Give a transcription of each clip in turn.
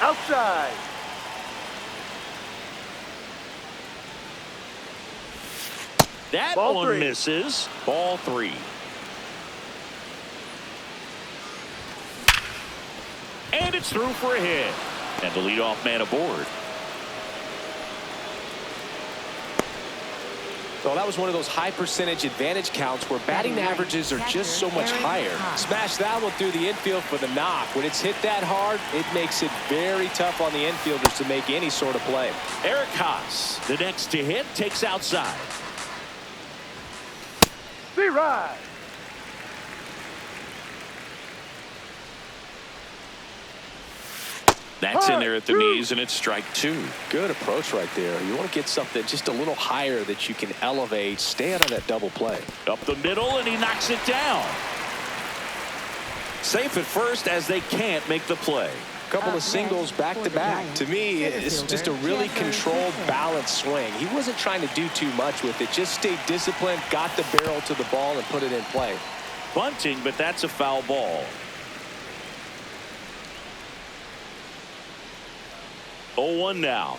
Outside. That Ball one three. misses. Ball 3. And it's through for a hit. And the leadoff man aboard. So that was one of those high percentage advantage counts where batting averages are just so much higher. Smash that one through the infield for the knock. When it's hit that hard, it makes it very tough on the infielders to make any sort of play. Eric Haas, the next to hit, takes outside. Be right. That's in there at the knees, and it's strike 2. Good approach right there. You want to get something just a little higher that you can elevate. Stay out of that double play. Up the middle, and he knocks it down. Safe at first as they can't make the play. A couple of singles back to back. To me, it's just a really controlled, balanced swing. He wasn't trying to do too much with it. Just stayed disciplined, got the barrel to the ball, and put it in play. Bunting, but that's a foul ball. 0-1 now.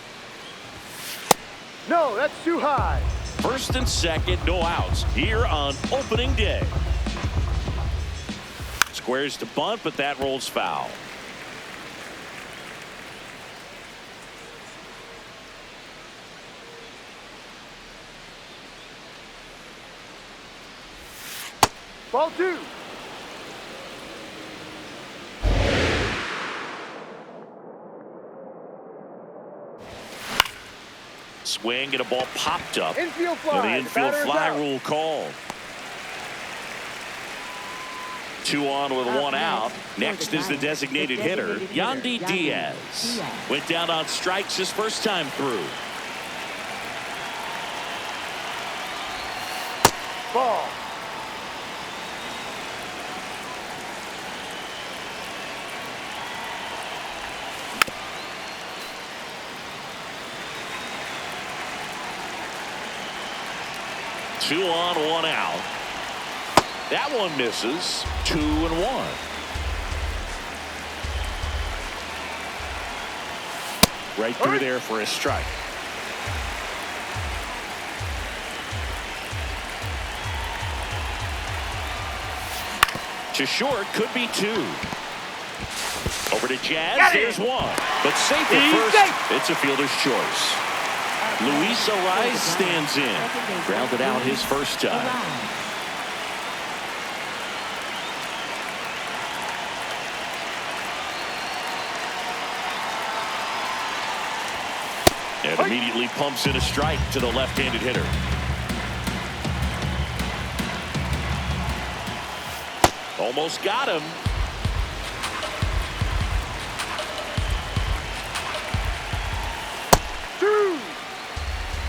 No, that's too high. First and second, no outs here on opening day. Squares to bunt, but that rolls foul. Ball 2. Swing and a ball popped up. Infield fly. And the infield Batter is fly out. rule called. 2 on with 1 out. Next is the designated hitter, Yandy Diaz. Went down on strikes his first time through. Ball. Two on, 1 out. That one misses. 2-1. Right through there for a strike. To short, could be 2. Over to Jazz, there's 1. But safe at first, it's a fielder's choice. Luis Ariz stands in. Grounded out his first time. And immediately pumps in a strike to the left-handed hitter. Almost got him.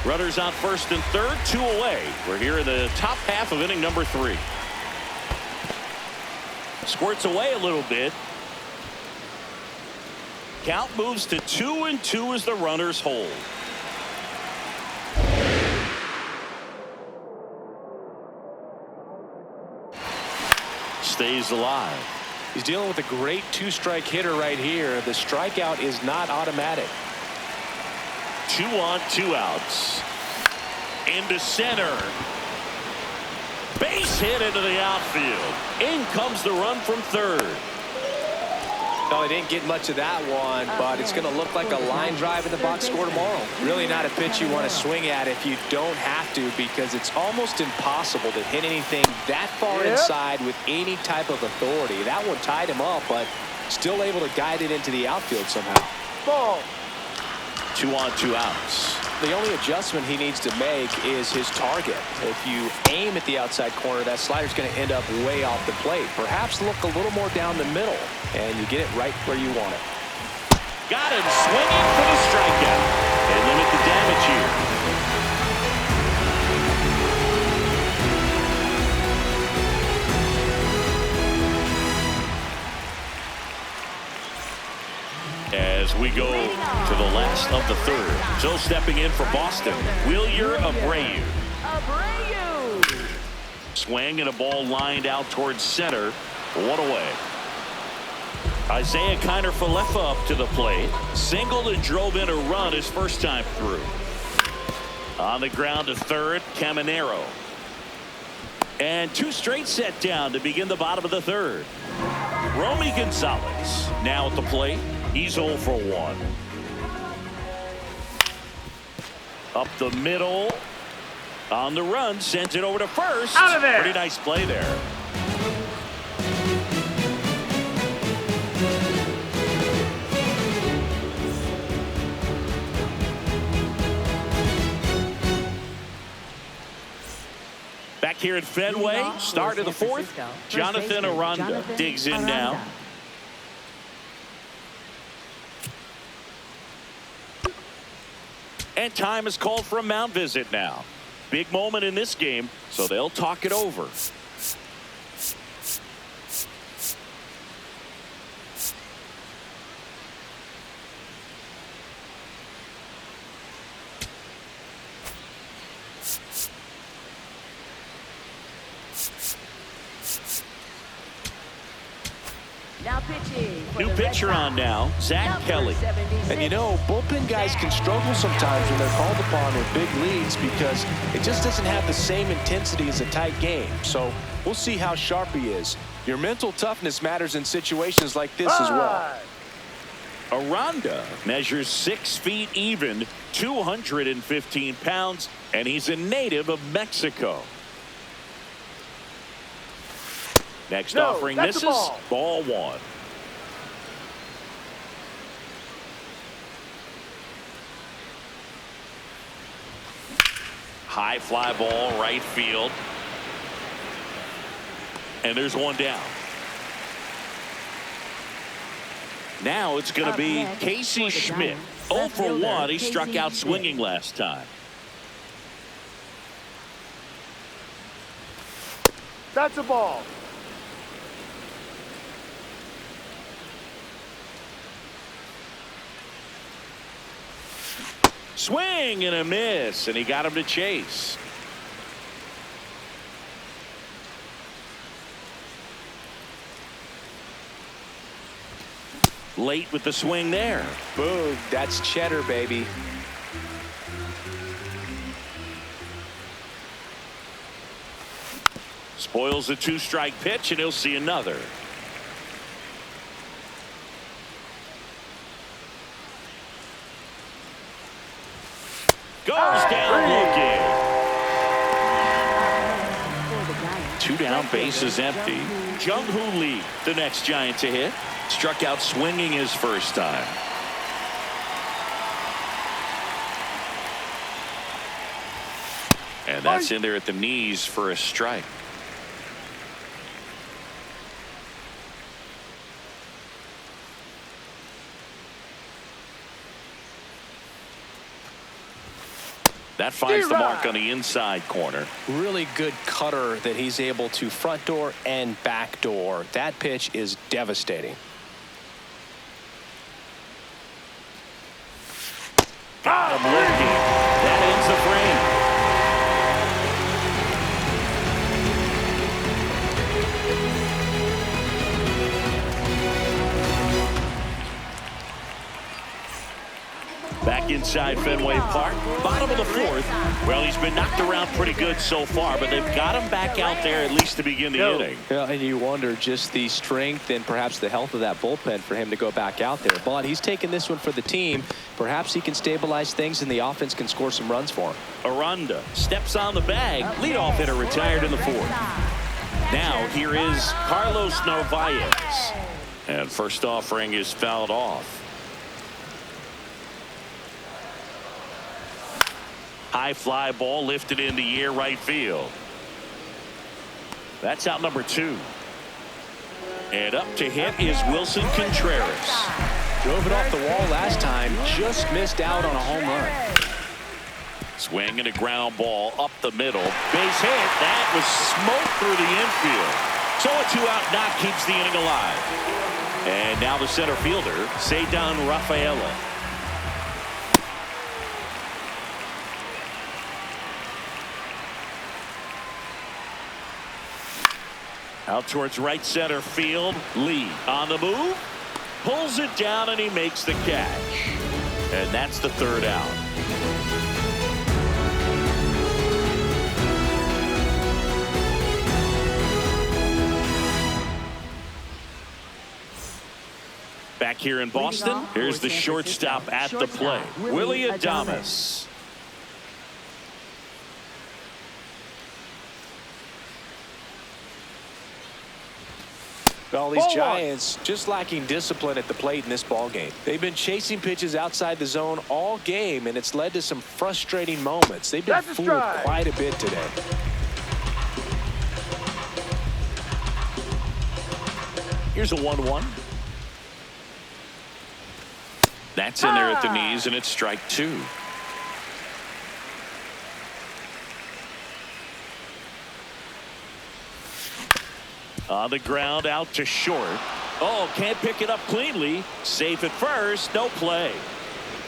Runners on first and third, 2 away. We're here in the top half of inning number 3. Squirts away a little bit. Count moves to 2-2 as the runners hold. Stays alive. He's dealing with a great 2-strike hitter right here. The strikeout is not automatic. 2 on, 2 outs. Into center. Base hit into the outfield. In comes the run from third. No, he didn't get much of that one, but it's going to look like a line drive in the box score tomorrow. Really not a pitch you want to swing at if you don't have to, because it's almost impossible to hit anything that far inside with any type of authority. That one tied him up, but still able to guide it into the outfield somehow. Ball. 2 on, 2 outs. The only adjustment he needs to make is his target. If you aim at the outside corner, that slider's going to end up way off the plate. Perhaps look a little more down the middle, and you get it right where you want it. Got him swinging for the strikeout. And limit the damage here. As we go to the last of the third. So stepping in for Boston, Wilyer Abreu. Swing and a ball lined out towards center. 1 away. Isaiah Kiner-Falefa up to the plate. Singled and drove in a run his first time through. On the ground to third, Caminero. And 2 straight set down to begin the bottom of the third. Romy Gonzalez now at the plate. He's 0 for 1. Up the middle. On the run, sends it over to first. Out of there. Pretty nice play there. Back here at Fenway, start of the 4th. Jonathan Aranda digs in now. And time is called for a mound visit now. Big moment in this game, so they'll talk it over. Now pitching. New pitcher on now, Zach Kelly. And you know, bullpen guys can struggle sometimes when they're called upon with big leads because it just doesn't have the same intensity as a tight game. So we'll see how sharp he is. Your mental toughness matters in situations like this as well. Aranda measures 6 feet even, 215 pounds, and he's a native of Mexico. Next offering misses. Ball 1. High fly ball, right field. And there's 1 down. Now it's going to be Casey Schmidt. 0 for 1. He struck out swinging last time. That's a ball. Swing and a miss, and he got him to chase. Late with the swing there. Boom, that's cheddar, baby. Spoils the 2-strike pitch, and he'll see another. Goes down looking. 2 down, base is empty. Jung-Hoo Lee, the next Giant to hit. Struck out swinging his first time. And that's in there at the knees for a strike. That finds the mark on the inside corner. Really good cutter that he's able to front door and back door. That pitch is devastating. Got him looking. That ends the frame. Back inside Fenway Park, bottom of the 4th. Well, he's been knocked around pretty good so far, but they've got him back out there at least to begin the inning. Yeah, and you wonder just the strength and perhaps the health of that bullpen for him to go back out there. But he's taking this one for the team. Perhaps he can stabilize things and the offense can score some runs for him. Aranda steps on the bag. Leadoff hitter retired in the 4th. Now here is Carlos Narvaez. And first offering is fouled off. High fly ball lifted in the air, right field. That's out number 2. And up to hit is Wilson Contreras. Drove it off the wall last time, just missed out on a home run. Swing and a ground ball up the middle. Base hit. That was smoked through the infield. So a 2-out knock keeps the inning alive. And now the center fielder, Ceddanne Rafaela. Out towards right center field. Lee on the move. Pulls it down and he makes the catch. And that's the third out. Back here in Boston, here's the shortstop at the plate, Willie Adames. All these Giants just lacking discipline at the plate in this ball game. They've been chasing pitches outside the zone all game, and it's led to some frustrating moments. They've been fooled quite a bit today. Here's a 1-1. That's in there at the knees, and it's strike two. On the ground, out to short. Oh, can't pick it up cleanly. Safe at first, no play.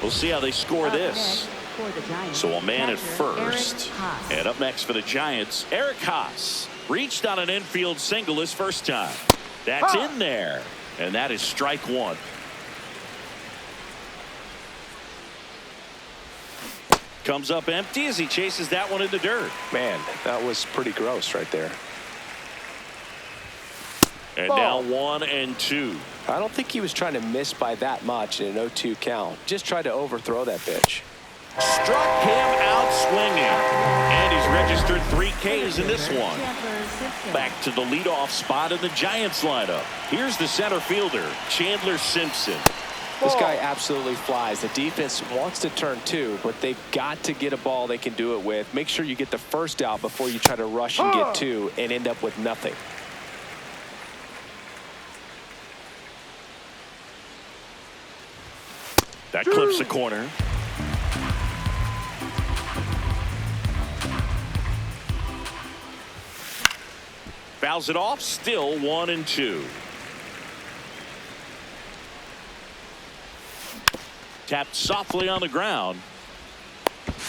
We'll see how they score this. So a man at first. And up next for the Giants, Eric Haas. Reached on an infield single his first time. That's in there. And that is strike one. Comes up empty as he chases that one in the dirt. Man, that was pretty gross right there. And now 1-2. I don't think he was trying to miss by that much in an 0-2 count. Just tried to overthrow that pitch. Struck him out swinging. And he's registered 3 Ks in this one. Back to the leadoff spot in the Giants lineup. Here's the center fielder, Chandler Simpson. This guy absolutely flies. The defense wants to turn two, but they've got to get a ball they can do it with. Make sure you get the first out before you try to rush and get two and end up with nothing. That clips the corner. Fouls it off. Still 1-2. Tapped softly on the ground.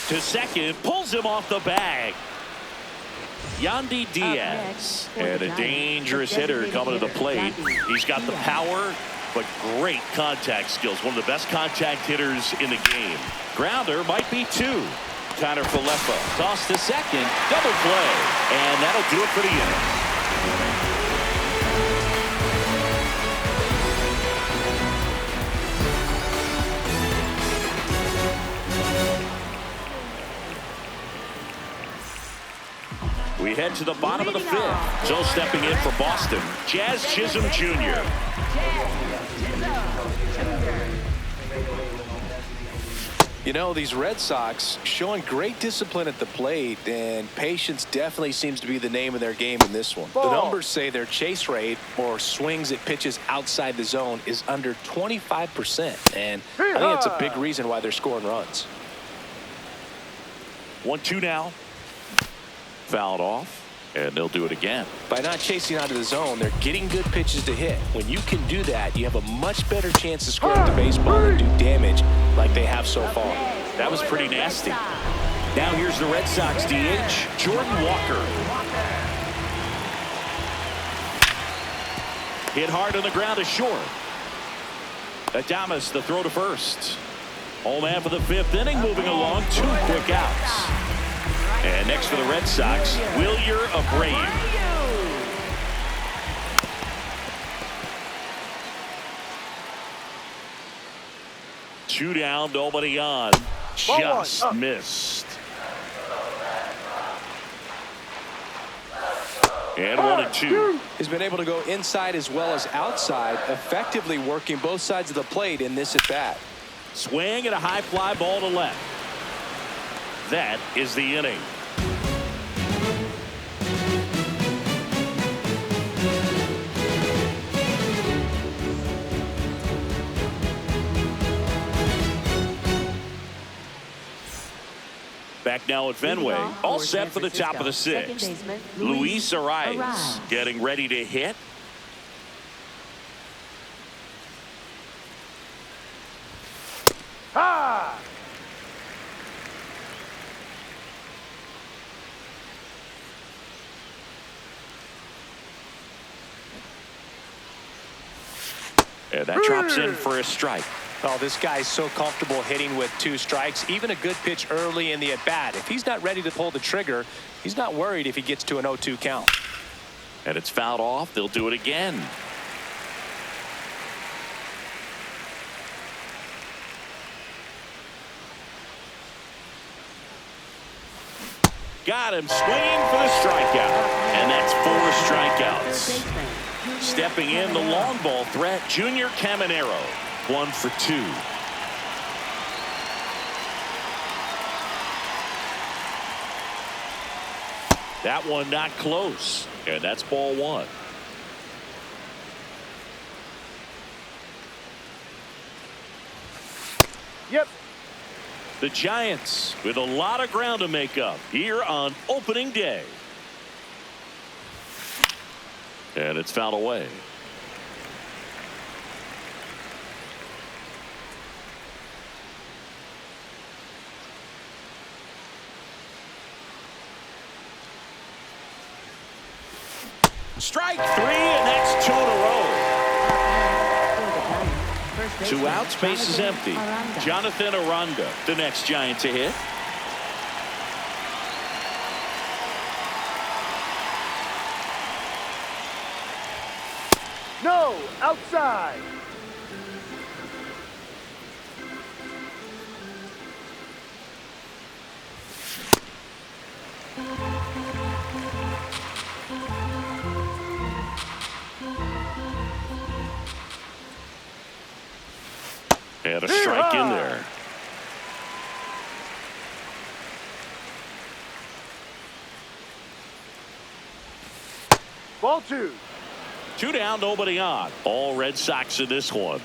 To second. Pulls him off the bag. Yandy Diaz. And a dangerous hitter coming to the plate. He's got the power, but great contact skills. One of the best contact hitters in the game. Grounder might be 2. Connor Falefa. Toss to second. Double play. And that'll do it for the inning. We head to the bottom of the 5th. So stepping in for Boston, Jazz Chisholm Jr. You know, these Red Sox showing great discipline at the plate, and patience definitely seems to be the name of their game in this one. The numbers say their chase rate or swings at pitches outside the zone is under 25%, and I think that's a big reason why they're scoring runs. 1-2 now. Fouled off, and they'll do it again. By not chasing out of the zone, they're getting good pitches to hit. When you can do that, you have a much better chance to score at the baseball and do damage like they have so far. That was pretty nasty. Now here's the Red Sox DH, Jordan Walker. Hit hard on the ground to short. Adames, the throw to first. Home half of the 5th inning, moving along, 2 quick outs. And next for the Red Sox, Wilyer Abreu. Two down, nobody on. Just missed. And 1-2. He's been able to go inside as well as outside, effectively working both sides of the plate in this at bat. Swing and a high fly ball to left. That is the inning. Back now at Fenway, all set for the top of the 6th. Luis Arias getting ready to hit. Ha! And that drops in for a strike. Oh, this guy's so comfortable hitting with 2 strikes. Even a good pitch early in the at-bat. If he's not ready to pull the trigger, he's not worried if he gets to an 0-2 count. And it's fouled off. They'll do it again. Got him swinging for the strikeout. And that's 4 strikeouts. Stepping in the long ball threat, Junior Caminero. 1 for 2. That one not close. And that's ball 1. Yep. The Giants with a lot of ground to make up here on opening day. And it's fouled away. Strike 3, and that's 2 in a row. 2 outs, base is empty. Jonathan Aranda, the next Giant to hit. No, outside. And a strike in there. Ball 2. 2 down, nobody on. All Red Sox in this one.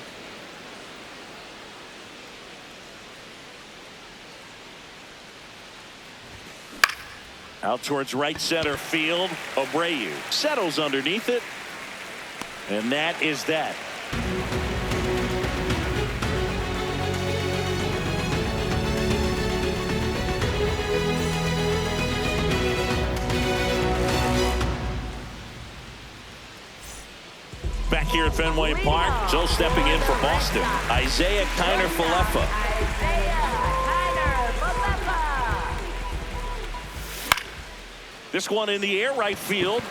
Out towards right center field. Abreu settles underneath it. And that is that. Back here at Fenway Park, Joe stepping in for Boston. Isaiah Kiner-Falefa. This one in the air right field.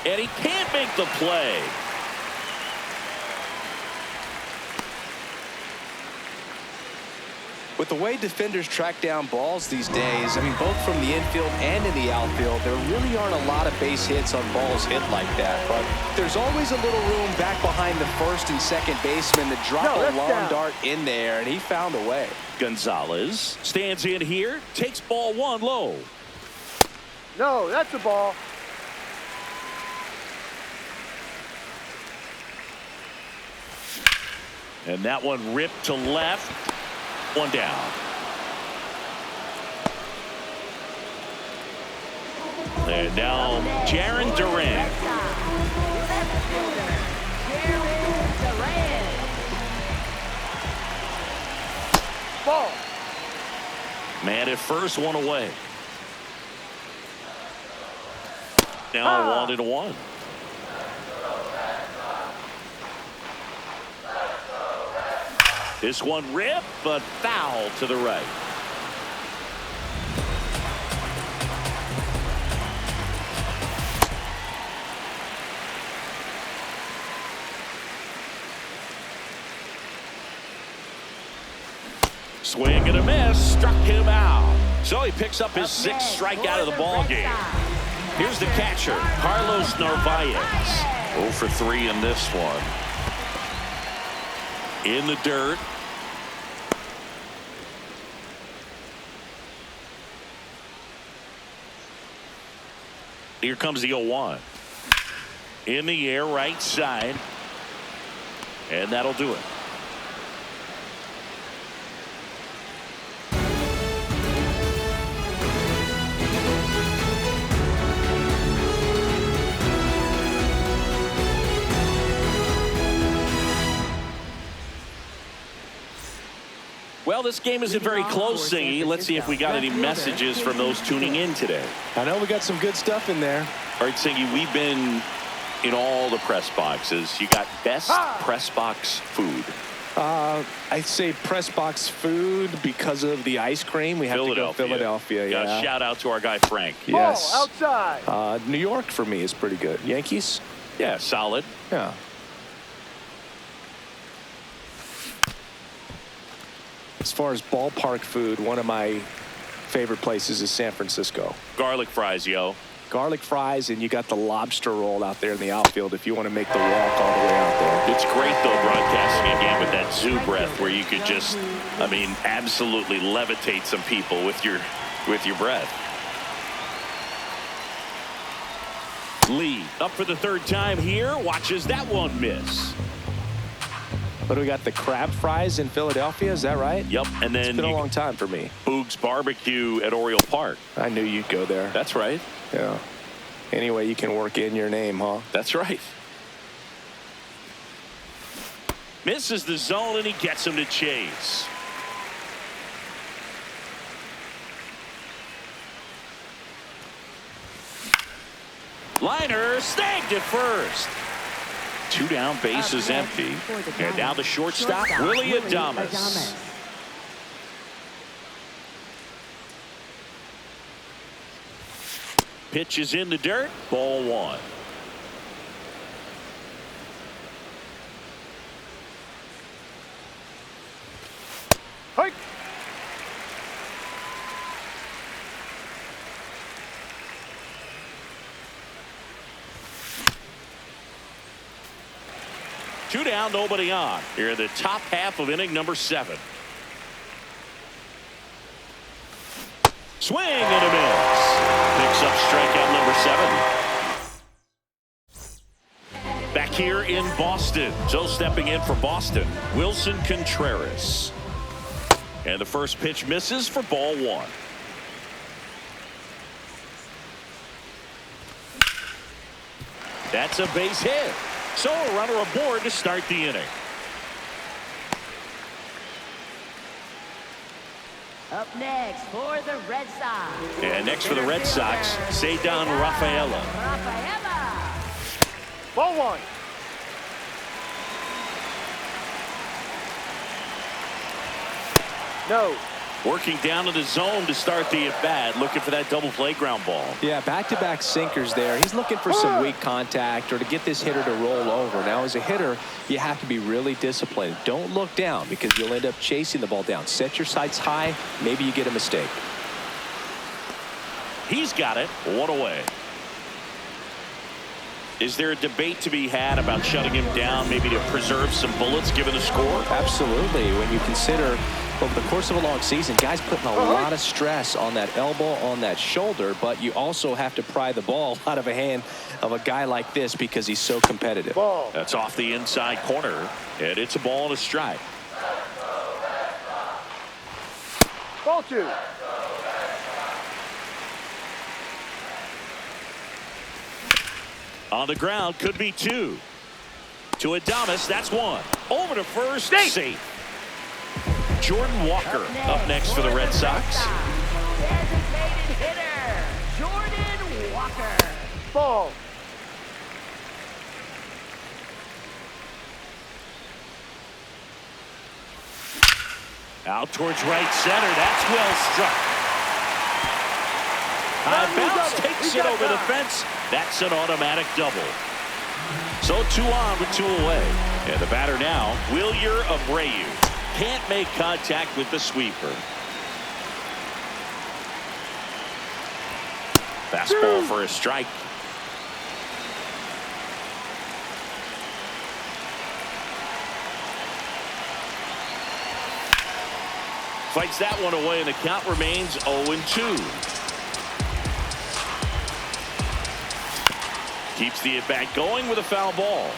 And he can't make the play. With the way defenders track down balls these days, I mean, both from the infield and in the outfield, there really aren't a lot of base hits on balls hit like that. But there's always a little room back behind the first and second baseman to drop a long dart in there, and he found a way. Gonzalez stands in here, takes ball 1 low. No, that's a ball. And that one ripped to left. 1 down. And now Jarren Duran. Ball. Man at first, 1 away. Now 1-1. This one ripped, but foul to the right. Swing and a miss, struck him out. So he picks up his 6th strikeout of the ball game. Here's the catcher, Carlos Narvaez. 0 for 3 in this one. In the dirt. Here comes the 0-1. In the air, right side. And that'll do it. Well, this game isn't very close, Singy. Let's see if we got any messages from those tuning in today. I know we got some good stuff in there. All right, Singy, we've been in all the press boxes. You got best press box food. I'd say press box food because of the ice cream. We have to go Philadelphia. Yeah. Shout out to our guy Frank. Yes. Ball outside. New York for me is pretty good. Yankees? Yeah, solid. Yeah. As far as ballpark food, one of my favorite places is San Francisco. Garlic fries, yo. Garlic fries, and you got the lobster roll out there in the outfield if you want to make the walk all the way out there. It's great, though, broadcasting again with that zoo breath where you could just, I mean, absolutely levitate some people with your breath. Lee up for the third time here. Watches that one miss. But we got the crab fries in Philadelphia, is that right? Yep, and then it's been a long time for me. Boog's Barbecue at Oriole Park. I knew you'd go there. That's right. Yeah. Anyway, you can work in your name, huh? That's right. Misses the zone, and he gets him to chase. Liner snagged it first. 2 down, base is empty. And now the shortstop, Willie Adames. Pitch is in the dirt. Ball 1. Hike. Two down, nobody on. Here in the top half of inning number 7. Swing and a miss. Picks up strikeout number 7. Back here in Boston. So stepping in for Boston, Wilson Contreras. And the first pitch misses for ball 1. That's a base hit. So a runner aboard to start the inning. Up next for the Red Sox. And next for the Red Sox, Cedar Rafaela. Ball 1. No. Working down to the zone to start the at-bat, looking for that double play ground ball. Yeah, back-to-back sinkers there. He's looking for some weak contact or to get this hitter to roll over. Now, as a hitter, you have to be really disciplined. Don't look down because you'll end up chasing the ball down. Set your sights high. Maybe you get a mistake. He's got it. 1 away. Is there a debate to be had about shutting him down, maybe to preserve some bullets given the score? Absolutely. When you consider over the course of a long season, guys putting a lot of stress on that elbow, on that shoulder, but you also have to pry the ball out of a hand of a guy like this because he's so competitive. Ball. That's off the inside corner, and it's a ball and a strike. Ball 2. On the ground, could be 2. To Adames, that's 1. Over to first, safe. Jordan Walker up next for the Red Sox. Designated hitter, Jordan Walker. Ball. Out towards right center. That's well struck. Bounce takes it over the fence. That's an automatic double. So 2 on with 2 away. And the batter now, Wilyer Abreu. Can't make contact with the sweeper. Fastball for a strike. Fights that one away, and the count remains 0-2. Keeps the at-bat going with a foul ball.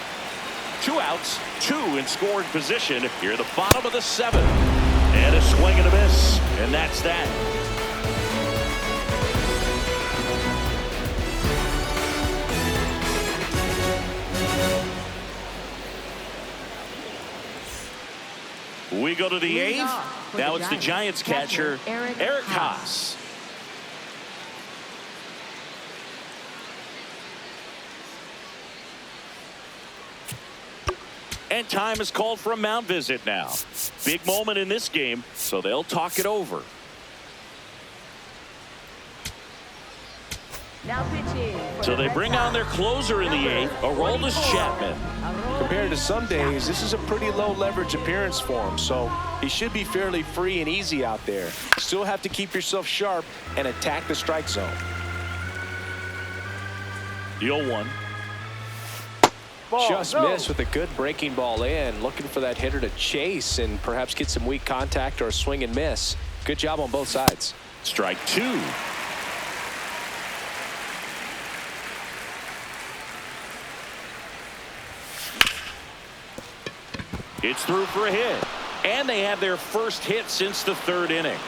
2 outs, 2 in scoring position. Here at the bottom of the 7th. And a swing and a miss. And that's that. We go to the 8th. Now it's the Giants catcher, Eric Haas. And time is called for a mound visit now. Big moment in this game, so they'll talk it over. Now pitching. So they bring on their closer in the 8th, Aroldis Chapman. Compared to some days, this is a pretty low leverage appearance for him, so he should be fairly free and easy out there. Still have to keep yourself sharp and attack the strike zone. The 0-1. Just missed with a good breaking ball in. Looking for that hitter to chase and perhaps get some weak contact or a swing and miss. Good job on both sides. Strike 2. It's through for a hit. And they have their first hit since the 3rd inning.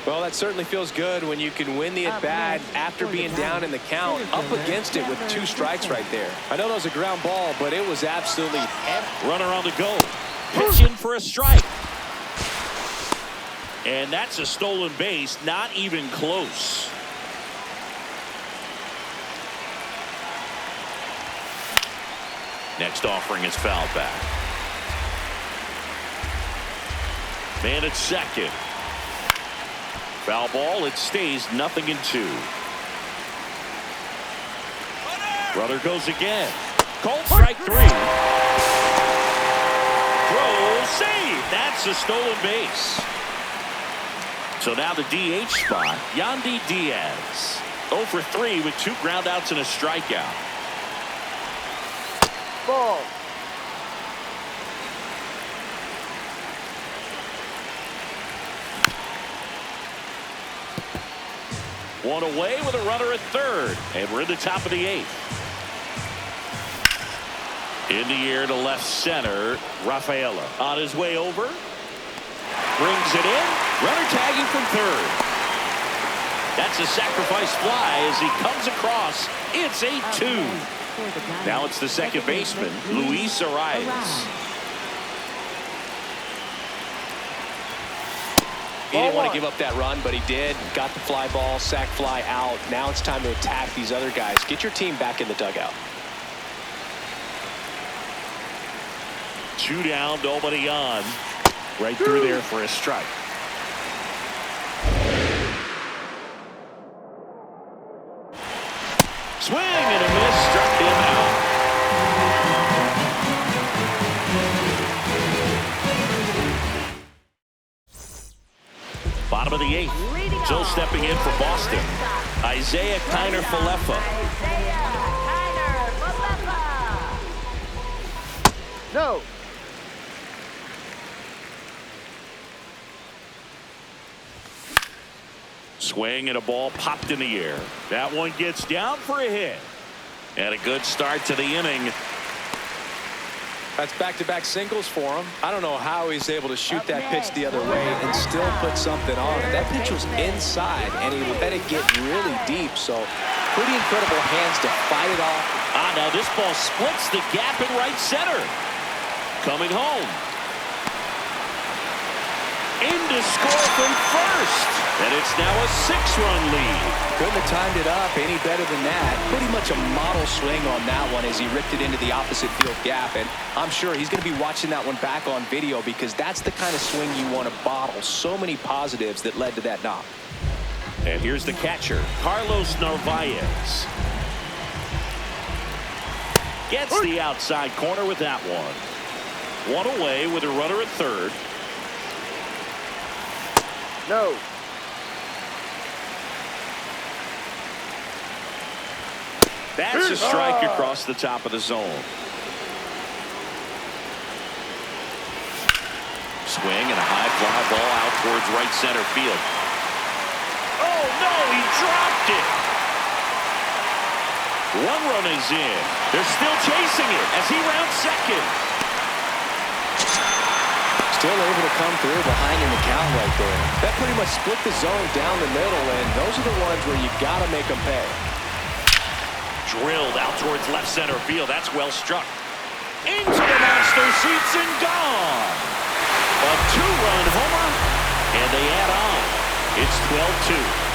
Well, that certainly feels good when you can win the at-bat after being down in the count, up against it with 2 strikes right there. I know that was a ground ball, but it was absolutely heavy. Runner on the go. Pitching for a strike. And that's a stolen base, not even close. Next offering is fouled back. Man at second. Foul ball. It stays 0-2. Runner goes again. Called strike 3. Throw save. That's a stolen base. So now the DH spot. Yandy Diaz. 0 for 3 with 2 groundouts and a strikeout. Ball. One away with a runner at 3rd. And we're in the top of the 8th. In the air to left center. Rafaela on his way over. Brings it in. Runner tagging from 3rd. That's a sacrifice fly as he comes across. It's 8-2. Now it's the second baseman, Luis Arias. He didn't want to give up that run, but he did. Got the fly ball, sac fly out. Now it's time to attack these other guys. Get your team back in the dugout. 2 down, nobody on. Right through there for a strike. Swing and a miss, struck him out. Bottom of the 8th. Still stepping in for Boston. Isaiah Kiner-Falefa. No. Swing and a ball popped in the air. That one gets down for a hit. And a good start to the inning. That's back-to-back singles for him. I don't know how he's able to shoot that pitch the other way and still put something on it. That pitch was inside, and he let it get really deep. So pretty incredible hands to fight it off. Now this ball splits the gap in right center. Coming home. In to score from first. And it's now a 6-run lead. Couldn't have timed it up any better than that. Pretty much a model swing on that one as he ripped it into the opposite field gap. And I'm sure he's going to be watching that one back on video because that's the kind of swing you want to bottle. So many positives that led to that knock. And here's the catcher, Carlos Narvaez. Gets the outside corner with that one. One away with a runner at 3rd. No. That's a strike across the top of the zone. Swing and a high fly ball out towards right center field. Oh no, he dropped it. 1 run is in. They're still chasing it as he rounds second. Still able to come through behind in the count right there. That pretty much split the zone down the middle, and those are the ones where you got to make them pay. Drilled out towards left center field. That's well struck. Into the monster seats and gone. A 2-run homer, and they add on. It's 12-2.